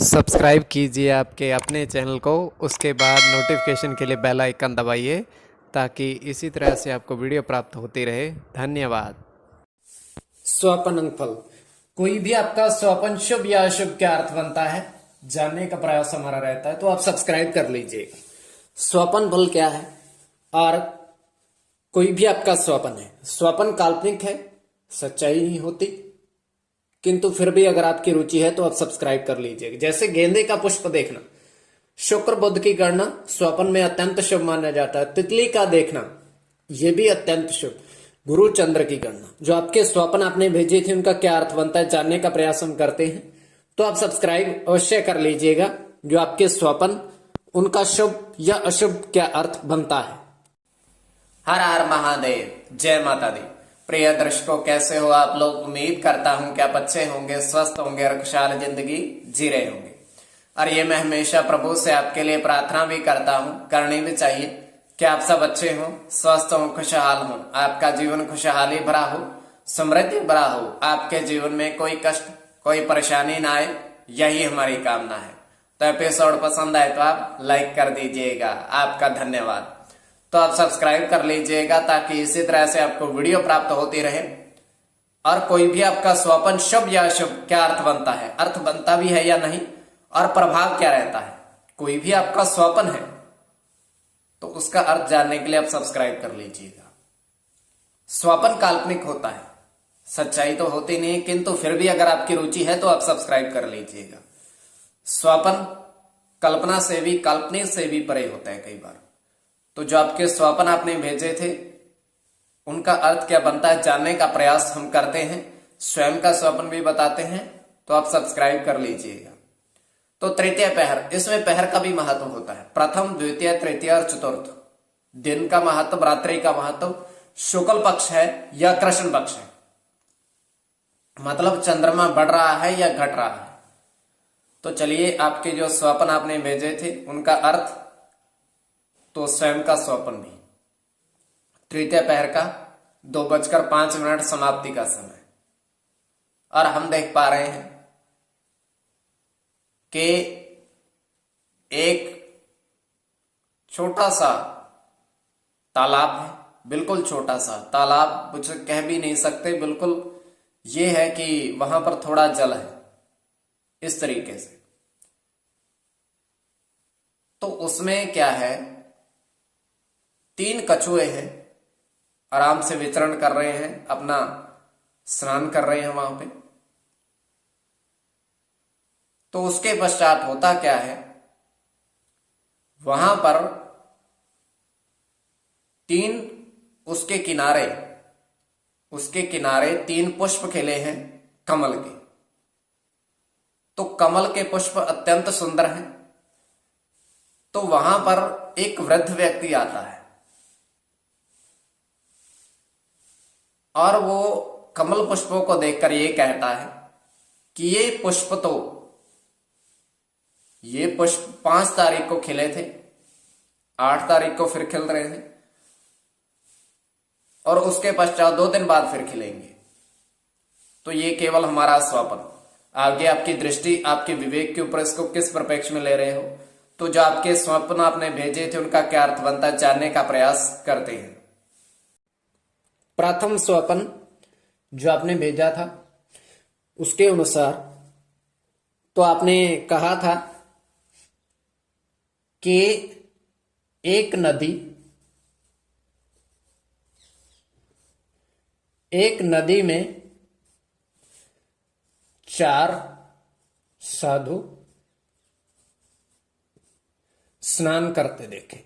Subscribe कीजिए आपके अपने चैनल को, उसके बाद नोटिफिकेशन के लिए बेल आइकन दबाइए ताकि इसी तरह से आपको वीडियो प्राप्त होती रहे। धन्यवाद। स्वपन अंगफल। कोई भी आपका स्वपन शुभ या अशुभ क्या अर्थ बनता है जानने का प्रयास हमारा रहता है, तो आप सब्सक्राइब कर लीजिएगा। स्वपन फल क्या है और कोई भी आपका स्वपन है, स्वपन काल्पनिक है, सच्चाई नहीं होती, किंतु फिर भी अगर आपकी रुचि है तो आप सब्सक्राइब कर लीजिएगा। जैसे गेंदे का पुष्प देखना शुक्र बुध की गणना स्वपन में अत्यंत शुभ माना जाता है। तितली का देखना यह भी अत्यंत शुभ। गुरु चंद्र की गणना, जो आपके स्वप्न आपने भेजे थे उनका क्या अर्थ बनता है जानने का प्रयास हम करते हैं, तो आप सब्सक्राइब अवश्य कर लीजिएगा। जो आपके स्वप्न उनका शुभ या अशुभ क्या अर्थ बनता है। हर हर महादेव, जय माता दी। प्रिय दर्शकों, कैसे हो आप लोग? उम्मीद करता हूं कि आप अच्छे होंगे, स्वस्थ होंगे और खुशहाल जिंदगी जी रहे होंगे। और ये मैं हमेशा प्रभु से आपके लिए प्रार्थना भी करता हूं, करनी भी चाहिए कि आप सब अच्छे हों, स्वस्थ हों, खुशहाल हों, आपका जीवन खुशहाली भरा हो, समृद्धि भरा हो, आपके जीवन में कोई कष्ट कोई परेशानी ना आए, यही हमारी कामना है। तो एपिसोड पसंद आए तो आप लाइक कर दीजिएगा, आपका धन्यवाद। तो आप सब्सक्राइब कर लीजिएगा ताकि इसी तरह से आपको वीडियो प्राप्त होती रहे। और कोई भी आपका स्वपन शुभ या अशुभ क्या अर्थ बनता है, अर्थ बनता भी है या नहीं, और प्रभाव क्या रहता है, कोई भी आपका स्वपन है तो उसका अर्थ जानने के लिए आप सब्सक्राइब कर लीजिएगा। स्वपन काल्पनिक होता है, सच्चाई तो होती नहीं, किंतु फिर भी अगर आपकी रुचि है तो आप सब्सक्राइब कर लीजिएगा। स्वपन कल्पना से भी, काल्पनिक से भी परे होता है कई बार। तो जो आपके स्वप्न आपने भेजे थे उनका अर्थ क्या बनता है जानने का प्रयास हम करते हैं, स्वयं का स्वप्न भी बताते हैं, तो आप सब्सक्राइब कर लीजिएगा। तो तृतीय पहर, इसमें पहर का भी महत्व होता है। प्रथम, द्वितीय, तृतीय और चतुर्थ दिन का महत्व, रात्रि का महत्व, शुक्ल पक्ष है या कृष्ण पक्ष है, मतलब चंद्रमा बढ़ रहा है या घट रहा है। तो चलिए, आपके जो स्वप्न आपने भेजे थे उनका अर्थ, तो स्वयं का स्वप्न भी। तृतीय पहर का 2:05 समाप्ति का समय। और हम देख पा रहे हैं कि एक छोटा सा तालाब है, बिल्कुल छोटा सा तालाब, कुछ कह भी नहीं सकते, बिल्कुल ये है कि वहां पर थोड़ा जल है, इस तरीके से। तो उसमें क्या है, 3 कछुए हैं, आराम से विचरण कर रहे हैं, अपना स्नान कर रहे हैं वहां पे। तो उसके पश्चात होता क्या है, वहां पर 3 उसके किनारे, उसके किनारे 3 पुष्प खिले हैं कमल के। तो कमल के पुष्प अत्यंत सुंदर हैं। तो वहां पर एक वृद्ध व्यक्ति आता है और वो कमल पुष्पों को देखकर ये कहता है कि ये पुष्प 5 तारीख को खिले थे, 8 तारीख को फिर खिल रहे थे, और उसके पश्चात 2 दिन बाद फिर खिलेंगे। तो ये केवल हमारा स्वप्न, आगे आपकी दृष्टि, आपके विवेक के ऊपर इसको किस परिप्रेक्ष्य में ले रहे हो। तो जो आपके स्वप्न आपने भेजे थे उनका क्या अर्थ बनता है जानने का प्रयास करते हैं। प्रथम स्वपन जो आपने भेजा था उसके अनुसार तो आपने कहा था कि एक नदी में 4 साधु स्नान करते देखे।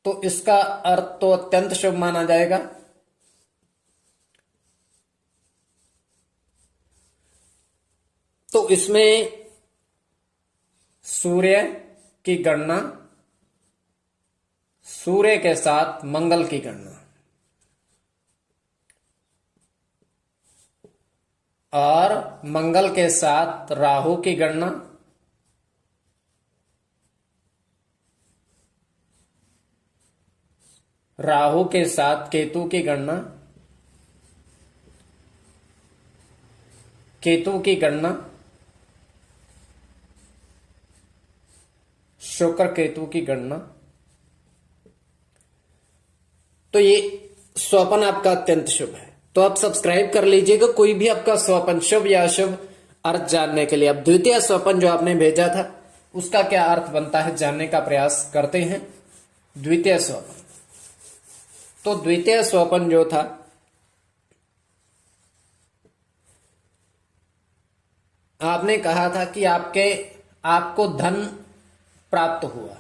तो इसका अर्थ तो अत्यंत शुभ माना जाएगा। तो इसमें सूर्य की गणना, सूर्य के साथ मंगल की गणना, और मंगल के साथ राहु की गणना, राहु के साथ केतु की गणना, केतु की गणना, शुक्र केतु की गणना, तो ये स्वपन आपका अत्यंत शुभ है। तो आप सब्सक्राइब कर लीजिएगा। कोई भी आपका स्वपन शुभ या अशुभ अर्थ जानने के लिए अब द्वितीय स्वपन जो आपने भेजा था उसका क्या अर्थ बनता है जानने का प्रयास करते हैं। द्वितीय स्वपन, तो द्वितीय स्वपन जो था आपने कहा था कि आपको धन प्राप्त हुआ,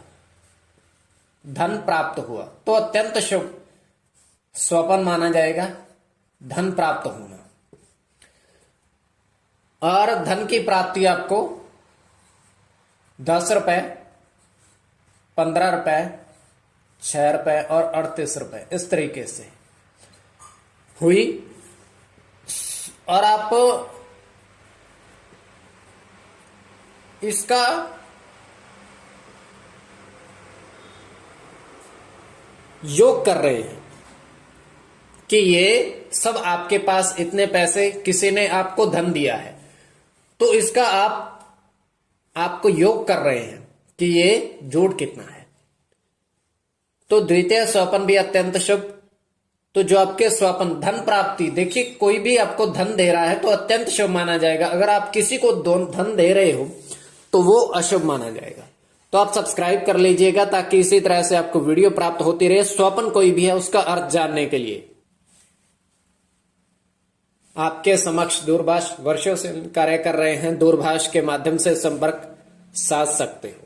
धन प्राप्त हुआ, तो अत्यंत शुभ स्वपन माना जाएगा धन प्राप्त होना। और धन की प्राप्ति आपको 10 रुपए, 15 रुपए, 6 रुपए और 38 रुपए इस तरीके से हुई। और आप इसका योग कर रहे हैं कि ये सब आपके पास इतने पैसे किसी ने आपको धन दिया है, तो इसका आपको योग कर रहे हैं कि ये जोड़ कितना है। तो द्वितीय स्वपन भी अत्यंत शुभ। तो जो आपके स्वपन धन प्राप्ति, देखिए कोई भी आपको धन दे रहा है तो अत्यंत शुभ माना जाएगा। अगर आप किसी को धन दे रहे हो तो वो अशुभ माना जाएगा। तो आप सब्सक्राइब कर लीजिएगा ताकि इसी तरह से आपको वीडियो प्राप्त होती रहे। स्वपन कोई भी है उसका अर्थ जानने के लिए आपके समक्ष दूरभाष वर्षों से कार्य कर रहे हैं, दूरभाष के माध्यम से संपर्क साध सकते हैं।